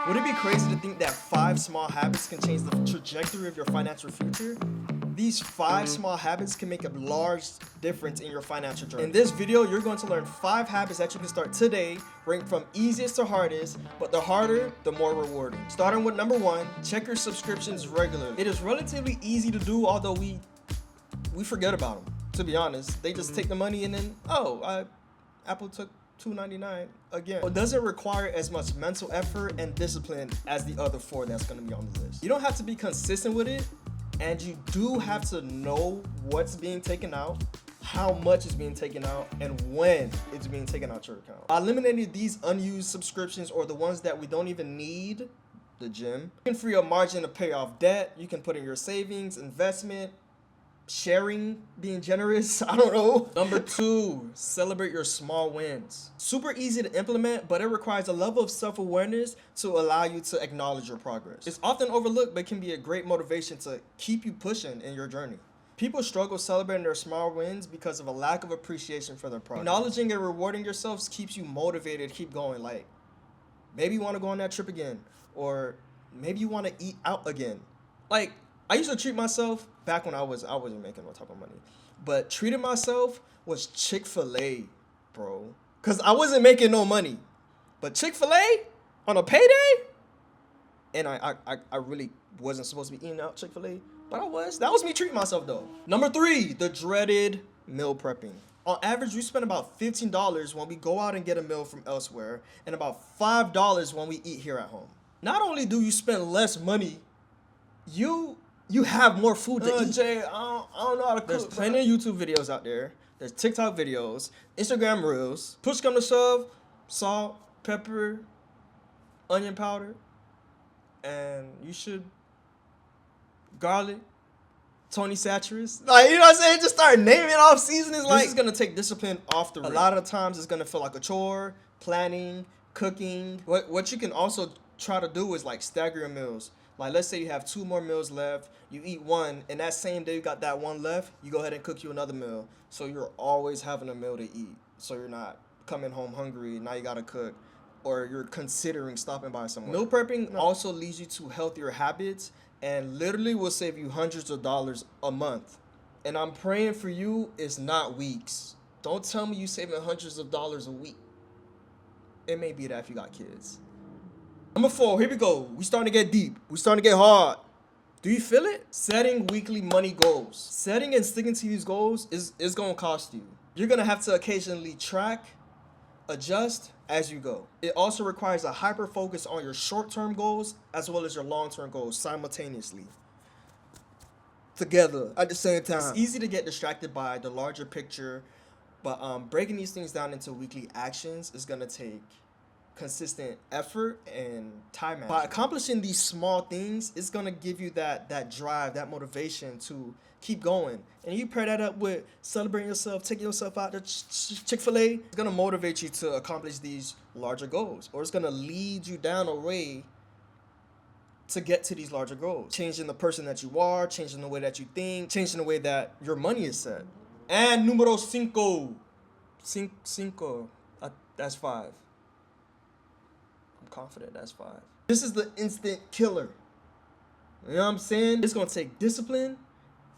Would it be crazy to think that 5 small habits can change the trajectory of your financial future? These 5 small habits can make a large difference in your financial journey. In this video, you're going to learn 5 habits that you can start today, ranked from easiest to hardest, but the harder, the more rewarding. Starting with number 1, check your subscriptions regularly. It is relatively easy to do, although we forget about them, to be honest. They just take the money and then, Apple took $2.99 again. It doesn't require as much mental effort and discipline as the other 4 that's going to be on the list. You don't have to be consistent with it, and you do have to know what's being taken out, how much is being taken out, and when it's being taken out your account. By eliminating these unused subscriptions or the ones that we don't even need, the gym, you can free a margin to pay off debt. You can put in your savings, investment, sharing, being generous, I don't know. Number 2, celebrate your small wins. Super easy to implement, but it requires a level of self-awareness to allow you to acknowledge your progress. It's often overlooked, but can be a great motivation to keep you pushing in your journey. People struggle celebrating their small wins because of a lack of appreciation for their progress. Acknowledging and rewarding yourselves keeps you motivated to keep going. Like, maybe you want to go on that trip again, or maybe you want to eat out again. Like, I used to treat myself back when I wasn't making no type of money, but treating myself was Chick-fil-A, bro. Cause I wasn't making no money, but Chick-fil-A on a payday, and I really wasn't supposed to be eating out Chick-fil-A, but I was. That was me treating myself though. Number 3, the dreaded meal prepping. On average, we spend about $15 when we go out and get a meal from elsewhere, and about $5 when we eat here at home. Not only do you spend less money, you have more food to eat. Jay, I don't know how to cook. There's plenty of YouTube videos out there. There's TikTok videos, Instagram Reels. Push come to shove, salt, pepper, onion powder, and you should garlic, Tony Satcheries. Like, you know what I'm saying? Just start naming off seasonings. Like, this is gonna take discipline off the rip. A lot of the times it's gonna feel like a chore, planning, cooking. What you can also try to do is like stagger your meals. Like, let's say you have 2 more meals left, you eat one, and that same day you got that one left, you go ahead and cook you another meal. So you're always having a meal to eat. So you're not coming home hungry, now you gotta cook, or you're considering stopping by somewhere. Meal prepping also leads you to healthier habits and literally will save you hundreds of dollars a month. And I'm praying for you, it's not weeks. Don't tell me you saving hundreds of dollars a week. It may be that if you got kids. Number 4, here we go. We starting to get deep. We starting to get hard. Do you feel it? Setting weekly money goals. Setting and sticking to these goals is going to cost you. You're going to have to occasionally track, adjust as you go. It also requires a hyper focus on your short-term goals as well as your long-term goals simultaneously. Together at the same time. It's easy to get distracted by the larger picture, but breaking these things down into weekly actions is going to take consistent effort and time management. By accomplishing these small things, it's gonna give you that drive, that motivation to keep going. And you pair that up with celebrating yourself, taking yourself out to Chick-fil-A. It's gonna motivate you to accomplish these larger goals, or it's gonna lead you down a way to get to these larger goals. Changing the person that you are, changing the way that you think, changing the way that your money is set. And numero 5. Cinco. That's 5. I'm confident that's 5. This is the instant killer. You know what I'm saying? It's gonna take discipline,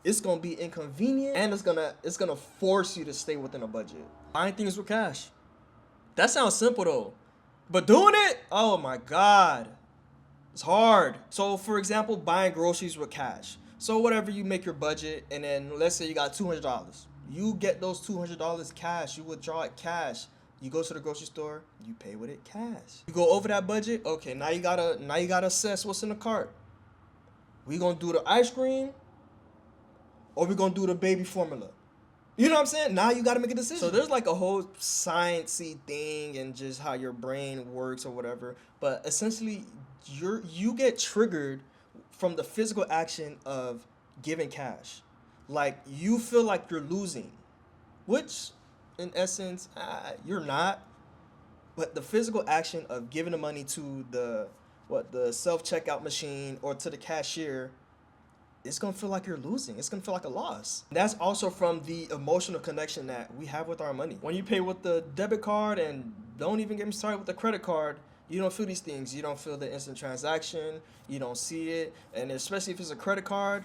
it's gonna be inconvenient, and it's gonna force you to stay within a budget. Buying things with cash. That sounds simple though, but doing it, oh my God, it's hard. So for example, buying groceries with cash. So whatever, you make your budget, and then let's say you got $200. You get those $200 cash, you withdraw it cash. You go to the grocery store, you pay with it cash. You go over that budget, okay, now you gotta assess what's in the cart. We gonna do the ice cream, or we gonna do the baby formula? You know what I'm saying? Now you gotta make a decision. So there's like a whole sciencey thing and just how your brain works or whatever. But essentially, you get triggered from the physical action of giving cash. Like, you feel like you're losing, which in essence, you're not. But the physical action of giving the money to the self-checkout machine or to the cashier, it's gonna feel like you're losing. It's gonna feel like a loss. That's also from the emotional connection that we have with our money. When you pay with the debit card, and don't even get me started with the credit card, You don't feel these things. You don't feel the instant transaction. You don't see it. And especially if it's a credit card,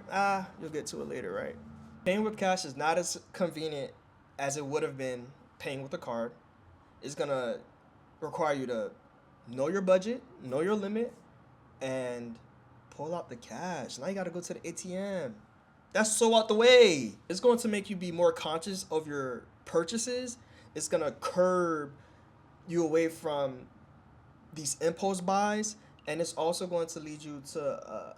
you'll get to it later, right? Paying with cash is not as convenient as it would have been paying with a card. It's going to require you to know your budget, know your limit, and pull out the cash. Now you got to go to the ATM. That's so out the way. It's going to make you be more conscious of your purchases. It's going to curb you away from these impulse buys, and it's also going to lead you to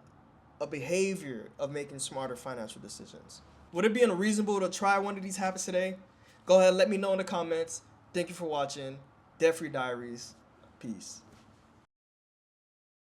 a behavior of making smarter financial decisions. Would it be unreasonable to try one of these habits today? Go ahead, let me know in the comments. Thank you for watching Debt Free Diaries. Peace.